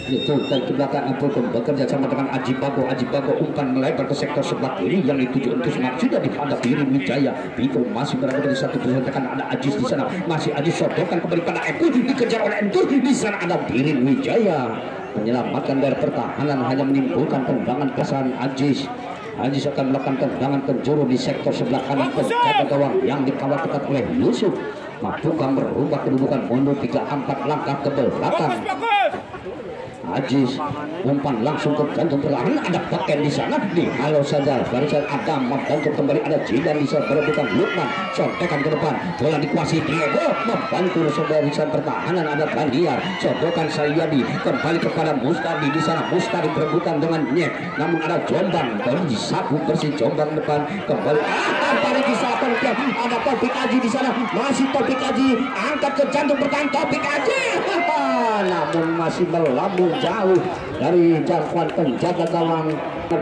Itu dan ke belakang Apulkum bekerja sama dengan Aji Bago umpan melebar ke sektor sebelah kiri yang dituju untuk Semak sudah dihadap Birin Wijaya. Biko masih berada di satu perhentikan, ada Ajis di sana, masih Ajis sodokan kembali pada Epul, dikejar oleh Entur, di sana ada Birin Wijaya menyelamatkan dari pertahanan, hanya menimbulkan tendangan kesan Ajis. Ajis akan melakukan tendangan penjuru di sektor sebelah kanan penjaga gawang yang dikawal ketat oleh Yusuf. Mampukah merubah kedudukan mundur 3-4 langkah ke belakang. Ajis umpan langsung ke jantung perlahan, ada Paken di sana, dihalau saja barisan Adam, membantu kembali ada Jidan di sana, berebutan Lukman, sontekan ke depan, bola dikuasai Diego, membantu barisan pertahanan ada Gandiar, sodokan Sayyadi kembali kepada Mustadi di sana, Mustadi berebutan dengan Nyek, namun ada Jombang baru disapu bersih Jombang depan kembali, tarik di sana, ada Taufik Aji di sana, masih Taufik Aji angkat ke jantung pertahanan Taufik Aji, namun masih melambung jauh dari jangkauan penjaga gawang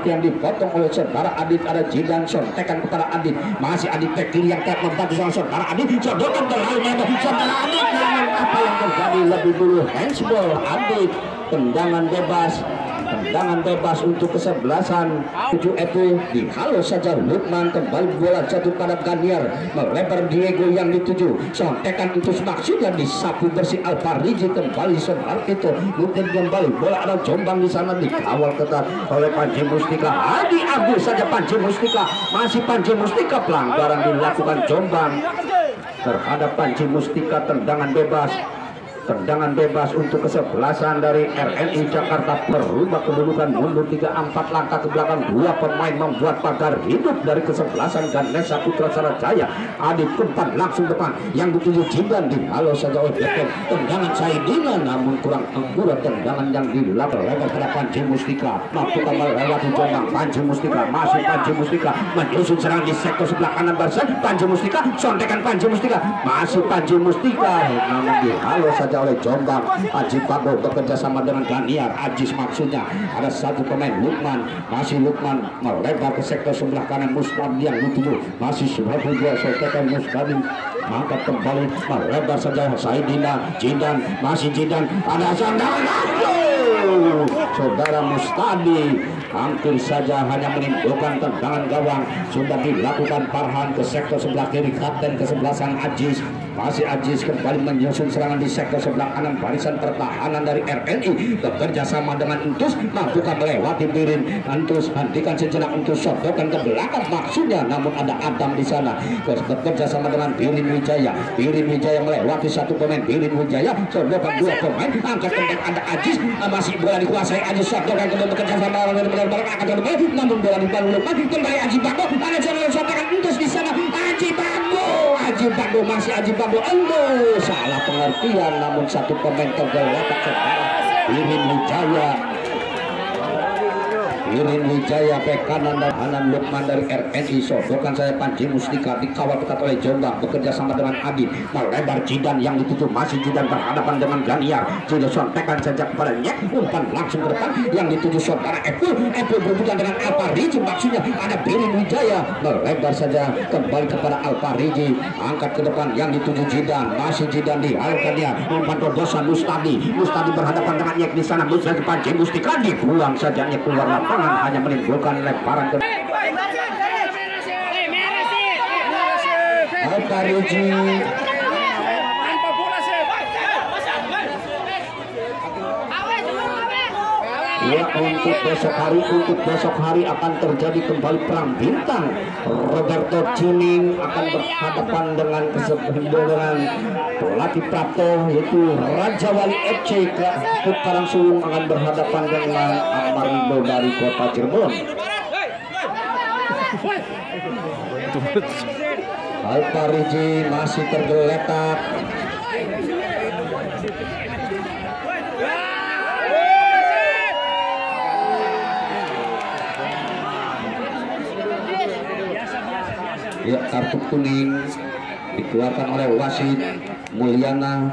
yang dipotong oleh saudara Adit. Ada Jidan sontekan kepada Adit, masih Adit Tekli yang tak membantu sama saudara Adit, sodokan terlalu lebar saudara Adit, namun apa yang terjadi lebih dulu handsball Adit, tendangan bebas untuk kesebelasan 7 Epu, dihalau saja Lukman, kembali bola jatuh pada Gandiar, melebar Diego yang dituju, sontekan untuk maksudnya disapu bersih Alpariji, kembali sebentar itu mungkin kembali bola ada Jombang di sana, dikawal ketat oleh Panji Mustika, diambil saja Panji Mustika, masih Panji Mustika, pelanggaran dilakukan Jombang terhadap Panji Mustika, tendangan bebas untuk kesebelasan dari RNI Jakarta, berubah kedudukan mundur 3-4 langkah ke belakang, dua pemain membuat pagar hidup dari kesebelasan Ganesha Putra Sarajaya. Adit umpan langsung depan yang dituju Jidan, dihalau saja oleh Bekem, tendangan Saidina namun kurang akurat, tendangan yang dilakukan lebar pada Panji Mustika, mampukah melewati Jombang, Panji Mustika, masih Panji Mustika menyusun serang di sektor sebelah kanan barisan Panji Mustika, sontekan Panji Mustika, masih Panji Mustika, namun dihalau saja oleh Jombang. Aji Bago bekerja sama dengan Gandiar, Ajis maksudnya, ada satu pemain Lukman, masih Lukman melebar ke sektor sebelah kanan, Mustadi yang dituju, masih sebagai dua sontekan Mustadi, angkat kembali melebar saja Saidina, Jidan, masih Jidan, ada sandangan, saudara Mustadi hampir saja hanya menimbulkan tendangan gawang. Sudah dilakukan Farhan ke sektor sebelah kiri, kapten kesebelasan Ajis, masih Ajis kembali menyusun serangan di sektor sebelah kanan barisan pertahanan dari RNI, bekerja sama dengan Entus, mampukah melewati Birin, Entus hentikan sejenak, Entus sodokan ke belakang maksudnya, namun ada Adam di sana, bekerja sama dengan Birin Wijaya melewati satu pemain Birin Wijaya, sodokan dua pemain, angkat kembali ada Ajis, masih bola dikuasai Ajis, sodokan kembali bekerja sama dengan akan kembali, namun bola dibangun kembali Aji Bago, ada jalan sodokan Entus di sana, Aji Bago masih Aji Bago, salah pengertian, namun satu pemain tergeletak saudara Birin Wijaya ke kanan dan kanan Lukman dari RNI, sodokan saya Panji Mustika, dikawal ketat oleh Jombang, bekerja sama dengan Adit, melebar Jidan yang dituju, masih Jidan berhadapan dengan Gandiar, Jidan sontekan saja kepada Nyek, umpan langsung ke depan yang dituju saudara Epul berebutan dengan Alpariji, maksudnya ada Birin Wijaya, melebar saja kembali kepada Alpariji, angkat ke depan yang dituju Jidan, masih Jidan dihalau dia, umpan terbosan Mustadi berhadapan dengan Nyek di sana, Mustadi Panji Mustika, dibuang saja Nyek keluar lapangan, hanya menimbulkan lemparan ke Alpariji. Ya, untuk besok hari akan terjadi kembali perang bintang. Roberto Cining akan berhadapan dengan pelatih Prapto, yaitu Raja Wali FC Putaran Sulung akan berhadapan dengan Amarindo dari Kota Cirebon. Alpariji masih tergeletak. Ya, kartu kuning dikeluarkan oleh wasit Mulyana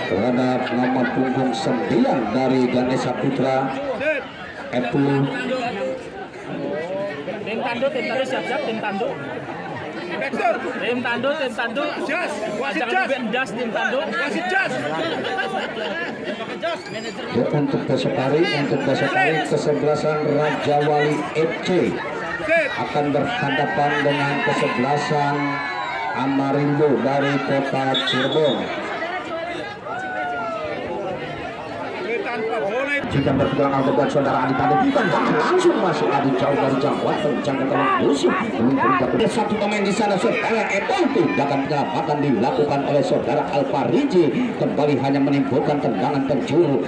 terhadap nomor punggung 9 dari Ganesha Putra Epul. Tim tanduk siap-siap tim tanduk. Tim tanduk. Jas tim tanduk. Untuk besok hari kesebelasan Raja Wali FC akan berhadapan dengan kesebelasan Amarindo dari Kota Cirebon. Jika berpegang aldeban saudara Adi Pandai tendangan langsung masuk Adi jauh dari jangkauan penjaga gawang musuh. Satu pemain di sana saudara Epol, tindakan penyelamatan dilakukan oleh saudara Alfariji, kembali hanya menimbulkan tendangan penjuru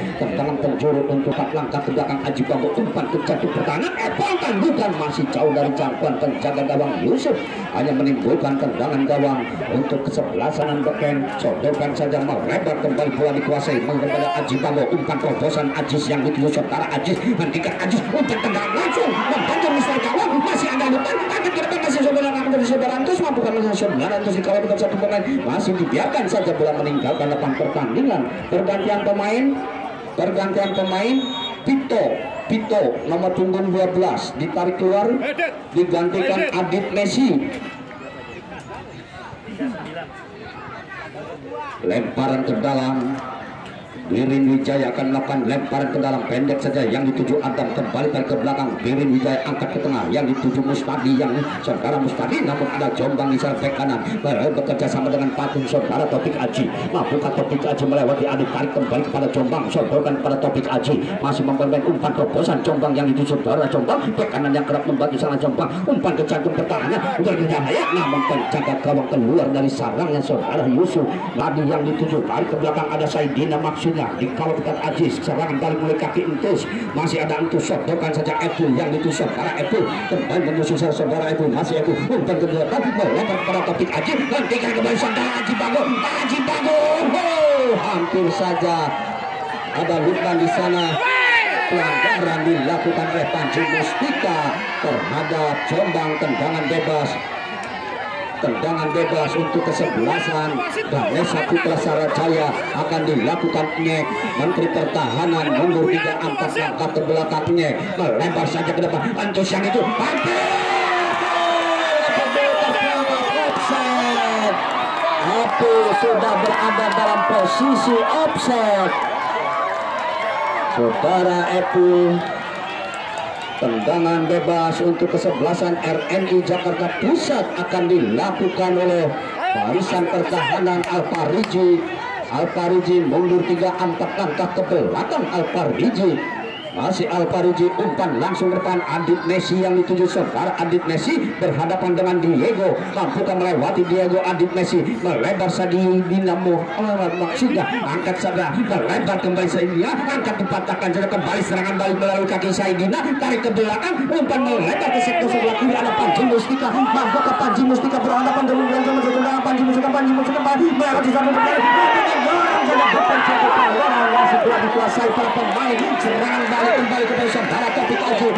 untuk 4 langkah ke belakang. Aji Bambo umpan ke jatuh pertahanan, Epol tangguhkan masih jauh dari jangkauan penjaga gawang Yusuf, hanya menimbulkan tendangan gawang untuk kesebelasan beken. Sodorkan saja melebar, kembali bola dikuasai mengenai Aji Bambo, umpan terobosan Ajis yang dituju saudara Ajis, hentikan Ajis, umpan tendangan langsung membantu Mister Gawang, masih ada umpan angkat ke depan, masih saudara Antus mampukan masih saudara Antus dikawal dengan satu pemain, masih dibiarkan saja bola meninggalkan lapangan pertandingan. Pergantian pemain Pito nomor punggung 12 ditarik keluar, digantikan Adit Messi. Lemparan ke dalam, Birin Wijaya akan melakukan lemparan ke dalam pendek saja yang dituju Adam, kembali ke belakang. Birin Wijaya angkat ke tengah yang dituju Mustadi, yang saudara Mustadi, namun ada Jombang di sana bek kanan bekerja sama dengan Patung saudara Topik Aji. Mampukah Topik Aji melewati Adi, tarik kembali kepada Jombang, sodorkan kepada Topik Aji, masih mempermain umpan terobosan Jombang yang dituju saudara Jombang, bek kanan yang kerap membantu sana Jombang, umpan ke jantung pertahanan berbahaya, namun penjaga gawang keluar dari sarangnya saudara Yusuf. Nadi yang dituju tarik ke belakang, ada Saidina maksudnya dikawal ketat Ajis, serangan balik mulai kaki Entus, masih ada Entus, sodorkan saja Epu yang ditusuk saudara Epu, kembali menyusul saudara Epu, masih Epu, umpan ke belakang melebar kepada Topik Aji, hentikan kembali saudara Aji Bago, hampir saja ada Lukman di sana. Pelanggaran dilakukan oleh Panji Mustika terhadap Jombang. Tendangan bebas untuk kesebelasan Ganesha Putra Sarajaya akan dilakukan. Menteri Pertahanan mundur 3-4 langkah ke belakangnya, melebar saja ke depan. Antus yang itu sudah berada dalam posisi offset. Saudara Epu, tendangan bebas untuk kesebelasan RNI Jakarta Pusat akan dilakukan oleh barisan pertahanan Alfariji mundur 3-4 langkah ke belakang. Masih Alfariji, umpan langsung depan Adit Messi yang dituju saudara Adit Messi berhadapan dengan Diego, mampukah melewati Diego? Adit Messi melebar sadi Dinamo, maksudnya angkat saja melebar kembali Saidina, angkat dipatahkan saja kembali, serangan balik melalui kaki Saidina, tarik ke belakang, umpan melebar ke sektor sebelah kiri, ada Panji Mustika, mampukah Panji Mustika berhadapan dengan Panji Mustika melewati satu dikuasai para pemain, serangan balik kembali kepada saudara Topik Aji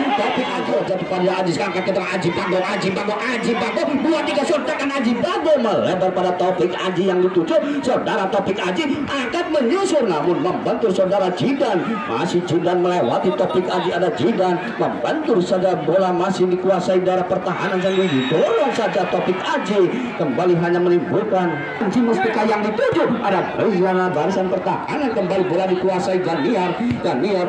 jatuh pada Ajis, angkat ke tengah Aji Bambo 2-3 sontakan Aji Bambo melebar pada Topik Aji yang dituju saudara Topik Aji, angkat menyusul namun membantu saudara Jidan, masih Jidan melewati Topik Aji, ada Jidan membantu saja, bola masih dikuasai daerah pertahanan yang didorong saja Topik Aji, kembali hanya menimbulkan Panji Mustika yang dituju, ada barisan pertahanan, kembali bola dikuasai Ganiar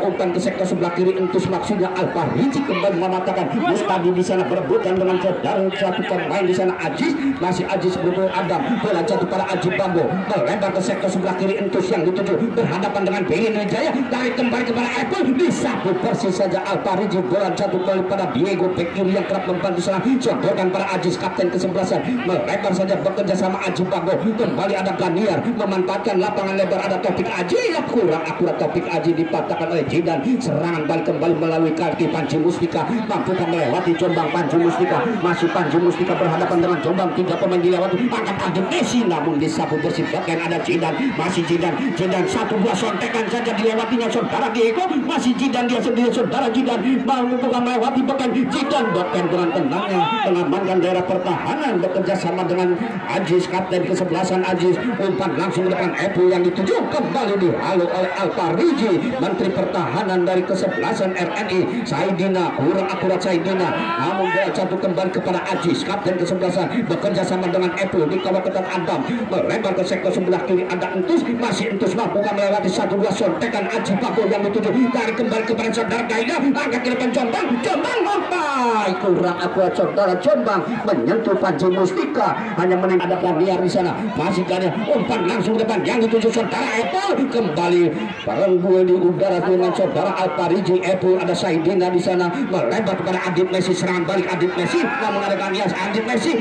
umpan ke sektor sebelah kiri Entus, maksudnya Alfariji kembali mematakan Mustadi di sana berebutan dengan saudara satu pemain di sana Ajis, masih Ajis berburu Adam, bola jatuh pada Aji Bambo melebar ke sektor sebelah kiri Entus yang dituju berhadapan dengan Birin Wijaya, tarik kembali kepada Apple, disapu persis saja Alfariji, bola jatuh kembali pada Diego bek kiri yang kerap membantu serang, sodorkan pada Ajis kapten kesebelasan, melebar saja bekerja sama Aji Bambo, kembali ada Ganiar memanfaatkan lapangan lebar, ada Topik Aji yang kurang akurat, Topik Aji dipatahkan oleh Jidan, serangan balik kembali melalui kaki Panji Mustika, mampukah melewati Jombang? Panji Mustika, masih Panji Mustika berhadapan dengan Jombang, 3 pemain dilewati, angkat Adit Messi namun disapu bersih, bahkan ada Jidan, masih Jidan 1-2 sontekan saja dilewatinya saudara Diego, masih Jidan dia sendiri saudara Jidan, mampukah melewati bahkan Jidan, bahkan dengan tenangnya mengamankan daerah pertahanan bekerja sama dengan Ajis kapten kesebelasan Ajis, umpan langsung depan Epu yang dituju, kembali dihalau oleh Al-Pariji, Menteri Pertahanan dari kesebelasan RNI. Saidina kurang akurat Saidina, namun bola jatuh kembali kepada Ajis, kapten kesebelasan, bekerja sama dengan Epul di kawasan Adam, melebar ke sektor sebelah kiri. Ada Entus, masih Entus mampu melewati 1-2 sontekan Aji Bago yang dituju, dari kembali kepada saudara Daida, angkat ke depan Jombang mampai, kurang akurat saudara. Jombang menyentuh Panji Mustika, hanya menendapkan liar di sana. Masih Daniel umpan langsung ke depan yang dituju saudara Epul, kembali perengguil di udara dengan saudara Al-Pariji. Epul, ada Saidina di sana, melebar kepada Adit Messi, serangan balik Adit Messi, namun ada Kanias Adit Messi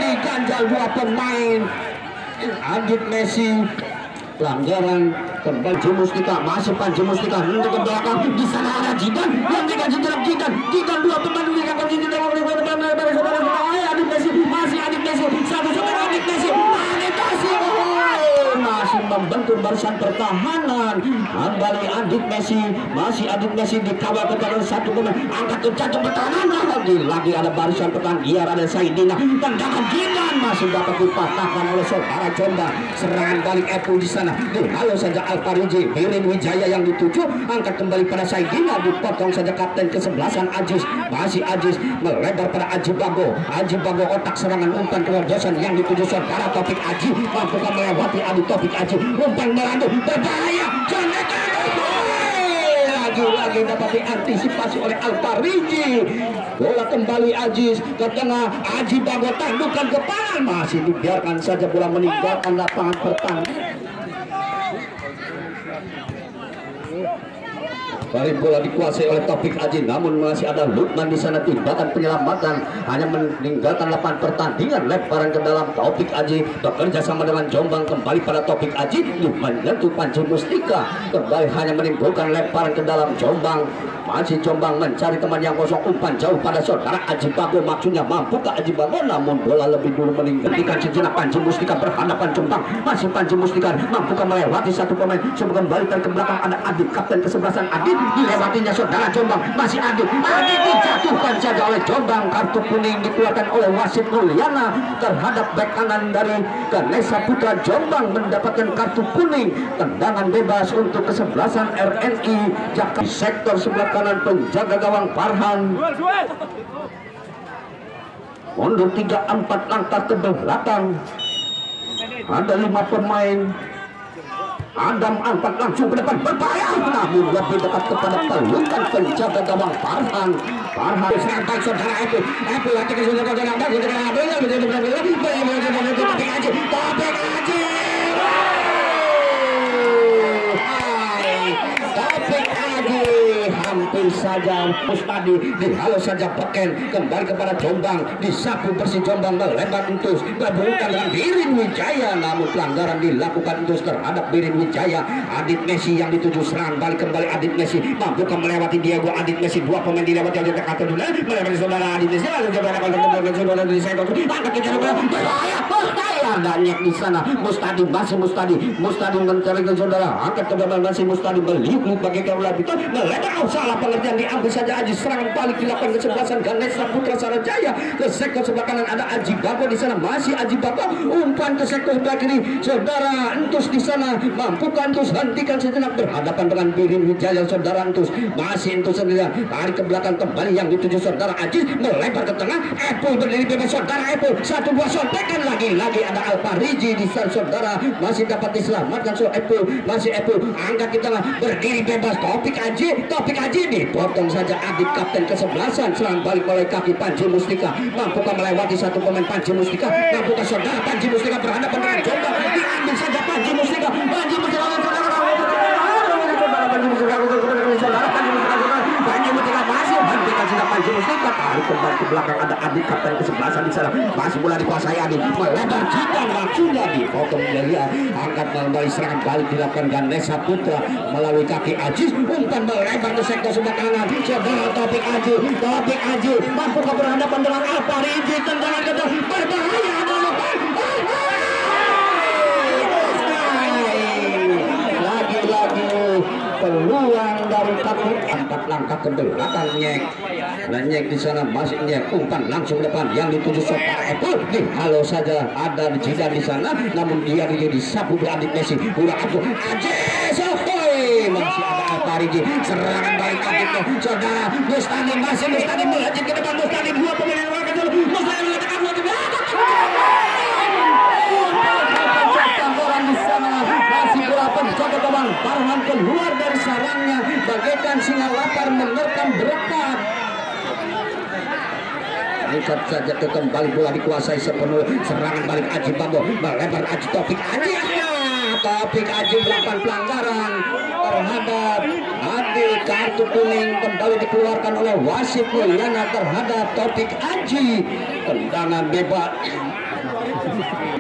diganjal 2 pemain. Adit Messi pelanggaran kembali Panji Mustika, masih Panji Mustika untuk ke belakang. Di sana ada Jidan yang dikaji jarak Jidan 2 pemain dikatakan Jidan Adit Messi, masih Adit Messi, satu saudara Adit Messi masih membentur barisan pertahanan. Kembali Adit Messi, masih Adit Messi dikawal kepada 1 pemain, angkat ke jantung pertahanan, lagi ada barisan pertahanan, biar ada Saidina, tendangan Jidan masih dapat dipatahkan oleh saudara Jombang. Serangan balik Epul di sana, halo saja Al-Pariji, Birin Wijaya yang dituju, angkat kembali pada Saidina, dipotong saja kapten kesebelasan Ajis, masih Ajis melebar pada Aji Bago. Aji Bago otak serangan umpan kewardosan yang dituju saudara Taufik Aji, mampukah melewati Adi Taufik Aji, umpan melandu berbahaya, lagi dapat diantisipasi oleh Al-Pariji. Bola kembali Ajis ke tengah, Aji Bago tandukan kepala, masih dibiarkan saja bola meninggalkan lapangan pertandingan. Balik bola dikuasai oleh Taufik Aji, namun masih ada Lukman di sana, tindakan penyelamatan hanya meninggalkan lapangan pertandingan. Lemparan ke dalam Taufik Aji, bekerja sama dengan Jombang, kembali pada Taufik Aji, menyentuh Panji Mustika, kembali hanya menimbulkan lemparan ke dalam Jombang. Masih Jombang mencari teman yang kosong, umpan jauh pada saudara Aji Bago, maksudnya mampu ke Aji Bago, namun bola lebih dulu meninggalkan sejenak. Panji Mustika berhadapan Jombang, masih Panji Mustika mampukah melewati 1 pemain, sebelum kembali ke belakang ada Adit, kapten kesebelasan Adit, dilewatinya saudara Jombang, masih Adit dijatuhkan saja oleh Jombang. Kartu kuning dikeluarkan oleh wasit Mulyana terhadap bek kanan dari Ganesha Putra. Jombang mendapatkan kartu kuning, tendangan bebas untuk kesebelasan RNI Jakarta. Sektor sebelah kanan penjaga gawang Farhan mundur 3-4 langkah ke belakang, ada 5 pemain. Adam angkat langsung ke depan, berbahaya, namun lebih dekat kepada pelukan penjaga gawang Farhan. Sampai saudara Epul lagi ke saudara Taufik Aji hampir saja Mustadi dihalo saja Peken, kembali kepada Jombang, disapu bersih Jombang, melebar Entus, berbukan dengan Birin Wijaya, namun pelanggaran dilakukan Entus terhadap Birin Wijaya. Adit Messi yang dituju, serangan balik kembali Adit Messi, mampukah melewati Diego Adit Messi, 2 pemain dilewati oleh kata dulu, melewati saudara Adit Messi, lalu saudara saudara di sektor angkat ke jalan berbahaya, banyak di sana. Mustadi masih Mustadi mencari ke saudara, angkat ke depan, masih Mustadi meliuk bagai kaulah itu, melebar salah pengertian, diambil saja Aji, serangan balik dilakukan kesebelasan Ganesha Putra Sarajaya. Ke sektor sebelah kanan ada Aji Bago di sana, masih Aji Bago, umpan ke sektor sebelah kiri saudara Entus di sana, mampukah Entus hentikan sejenak, berhadapan dengan Birin Wijaya saudara Entus, masih Entus sendirian, tarik ke belakang kembali yang dituju saudara Aji, melebar ke tengah, Epul berdiri bebas saudara Epul, 1-2 sontekan lagi ada Al-Pariji di sana saudara, masih dapat diselamatkan Epul, masih Epul angkat di tengah, berdiri bebas Taufik Aji dipotong saja Adit, kapten kesebelasan, serang balik oleh kaki Panji Mustika, mampukah melewati 1 pemain Panji Mustika, mampukah saudara Panji Mustika berhadapan dengan Jombang, diambil saja Panji Mustika masih hentikan saja Panji Mustika, tarik kembali ke belakang ada Adit, kapten kesebelasan di sana, masih bola dikuasai Adit, melebar Jidan langsungnya dipotong dari angkat kembali, serangan balik dilakukan Ganesha Putra melalui kaki Ajis, umpan melebar ke sektor sebelah kanan saudara Taufik Aji mampukah berhadapan dengan Al-Pariji, tendangan kedua berbahaya, ada lagi peluang dari kaki, 4 langkah ke belakang Nyek di sana, masih Nyek, umpan langsung depan yang dituju saudara Epul, halo saja ada Jidan di sana, namun dia disapu di Adit Messi, udah Abdul Ajis Alpariji. Serangan balik Aditnya saudara Mustadi masih Mustadi melaju ke depan. Mustadi dua pemain yang akan dulu. Mustadi meletakkan orang di sana masih bola penjaga gawang Farhan keluar dari sarangnya bagaikan singa lapar menerkam berekat. Angkat saja ke kembali bola dikuasai sepenuh. Serangan balik Aji Bambo melebar Aji Taufik Aji. Taufik Aji melakukan pelanggaran terhadap Adi. Kartu kuning kembali dikeluarkan oleh wasit Mulyana terhadap Taufik Aji. Tendangan bebas.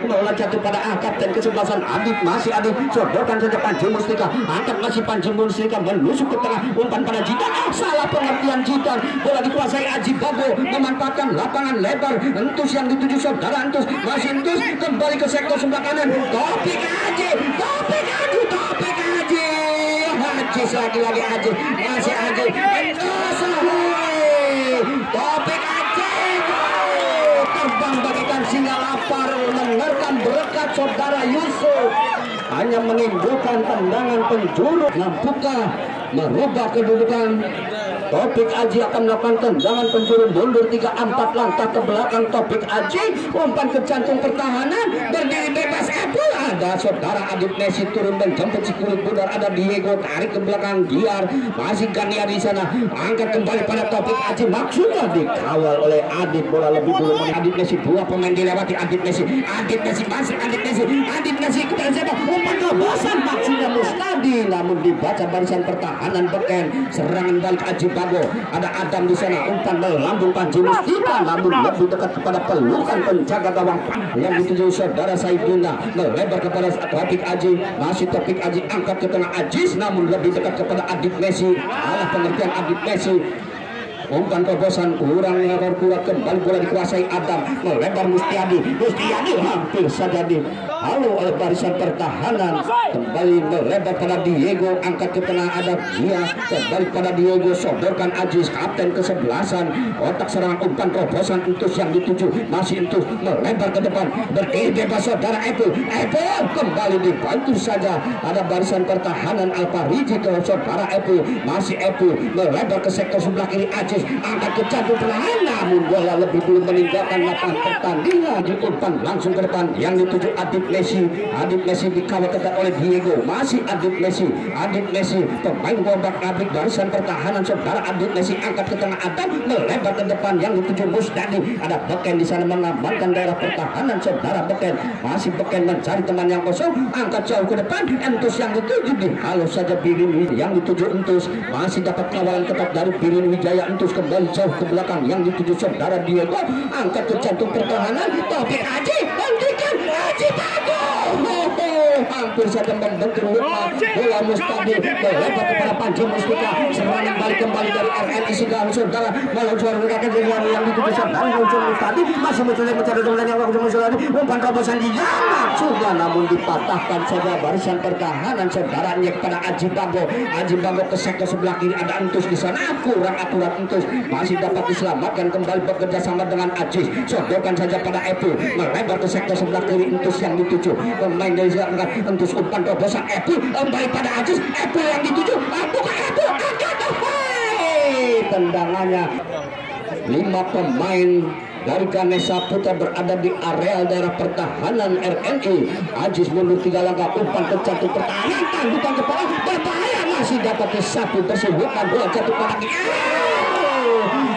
Bola jatuh pada kapten kesebelasan Adit. Masih Adit sodorkan saja Panji Mustika. Angkat masih Panji Mustika menusuk ke tengah. Umpan pada Jidan. Salah pengertian Jidan. Bola dikuasai Aji Babo memanfaatkan lapangan lebar. Entus yang dituju saudara Entus. Masih Entus kembali ke sektor sebelah kanan. Taufik Aji. Taufik Aji. Taufik Aji. Haji lagi Aji. Masih Aji. Entus. Taufik Aji. Terbang bagaikan singa lapar menerkam berekat saudara Yusuf. Hanya menimbulkan tendangan penjuru. Mampukah merubah kedudukan? Taufik Aji akan melakukan tendangan penjuru mundur 3-4 langkah ke belakang. Taufik Aji umpan ke jantung pertahanan berdiri bebas. Ada saudara Adit Messi turun dan jemput si kulit bundar. Ada Diego tarik ke belakang Giar. Masih Ganiar di sana. Angkat kembali pada Taufik Aji. Maksudnya dikawal oleh Adit. Bola lebih dulu oleh Adit Messi. Dua pemain dilewati Adit Messi. Adit Messi masih Adit Messi. Adit Messi kepada siapa? Umpan terobosan maksudnya Mustadi. Namun dibaca barisan pertahanan beken. Serangan balik Aji Babo. Ada Adam di sana. Umpan melambung Panji Mustika. Namun lebih dekat kepada pelukan penjaga gawang yang dituju saudara Saidina. Melebar kepada Taufik Aji. Masih Taufik Aji angkat ke tengah Ajis. Namun lebih dekat kepada Adit Messi. Salah pengertian Adit Messi. Umpan terobosan kurang lebar kuat kembali bola dikuasai Adam. Melebar Mustiadi. Mustiadi hampir saja dihalau oleh barisan pertahanan. Kembali melebar pada Diego. Angkat ke tengah ada Gia. Kembali pada Diego. Sodorkan Ajis. Kapten kesebelasan. Otak serangan umpan terobosan Entus yang dituju. Masih Entus melebar ke depan. Berdiri bebas saudara Epo. Epo kembali dibantu saja. Ada barisan pertahanan Alpariji ke saudara Epo. Masih Epo melebar ke sektor sebelah kiri Ajis. Angkat ke jantung perlahan. Namun bola lebih dulu meninggalkan lapangan pertandingan. Umpan langsung ke depan yang dituju Adit Messi. Adit Messi dikawal ketat oleh Diego. Masih Adit Messi. Adit Messi pemain bombak abrik barisan pertahanan saudara Adit Messi. Angkat ke tengah Adam melebar ke depan yang dituju Musdadi. Ada Beken di sana mengamankan daerah pertahanan saudara Beken. Masih Beken mencari teman yang kosong. Angkat jauh ke depan. Entus yang dituju dihalau saja Birin yang dituju Entus. Masih dapat kawalan ketat dari Birin Wijaya. Entus kembali jauh ke belakang yang dituju saudara Diego. Angkat ke jantung pertahanan. Taufik Aji hentikan Aji Babo. Hampir saja membentur luka. Bola Mustadi melebar kepada Panji Mustika. Serangan balik kembali dari RNI Sigal saudara. Malah juara yang dituju saudara Mustadi. Masih mencari teman yang waktu Mustadi. Umpan terobosan di Yana sudah namun dipatahkan saja barisan pertahanan saudaranya kepada Aji Babo. Aji Babo ke sektor sebelah kiri ada Entus di sana. Kurang aturan Entus. Masih dapat diselamatkan kembali bekerja sama dengan Ajis. Sodorkan saja pada Epu. Melebar ke sektor sebelah kiri Entus yang dituju. Pemain dari Zangkat Entus umpan terobosan Epu. Kembali pada Ajis. Epu yang dituju. Bukan Epu. Angkat. Tendangannya. 5 pemain dari Ganesha Putra berada di area daerah pertahanan RNI. Ajis mundur 3 langkah. Umpan ke jantung pertahanan. Tanggutan kepala. Berbahaya. Masih dapat disatu tersebut. Bola jatuh pada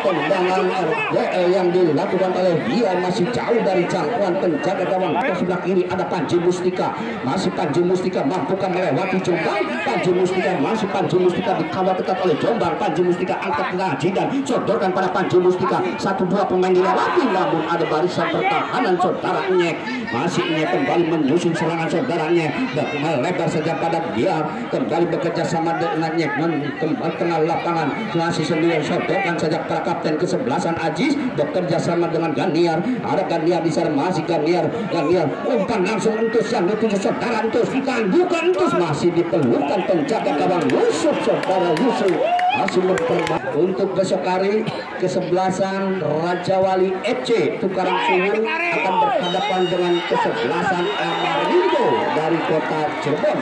tendangan RWL yang dilakukan oleh dia masih jauh dari jangkauan penjaga gawang. Ke sebelah kiri ada Panji Mustika. Masih Panji Mustika mampukah melewati Jombang. Panji Mustika masih Panji Mustika dikawal ketat oleh Jombang. Panji Mustika angkat tengah Jidan. Sodorkan pada Panji Mustika. 1-2 pemain dilewati. Namun ada barisan pertahanan saudara Nyek. Masih Nyek kembali menyusun serangan saudaranya. Melebar saja pada dia. Kembali bekerja sama dengan Nyek. Kembali tengah lapangan. Masih sendiri sodorkan saja para kapten kesebelasan Ajis bekerja sama dengan Ganiar. Ada Ganiar di sana. Masih Ganiar umpan langsung Entus yang dituju saudara Entus. Bukan Entus masih dipelukan penjaga gawang Yusuf saudara Yusuf. Masih memperbaiki untuk besok hari kesebelasan Raja Wali FC Tukarang Suwun akan berhadapan dengan kesebelasan Amarindo dari kota Cirebon.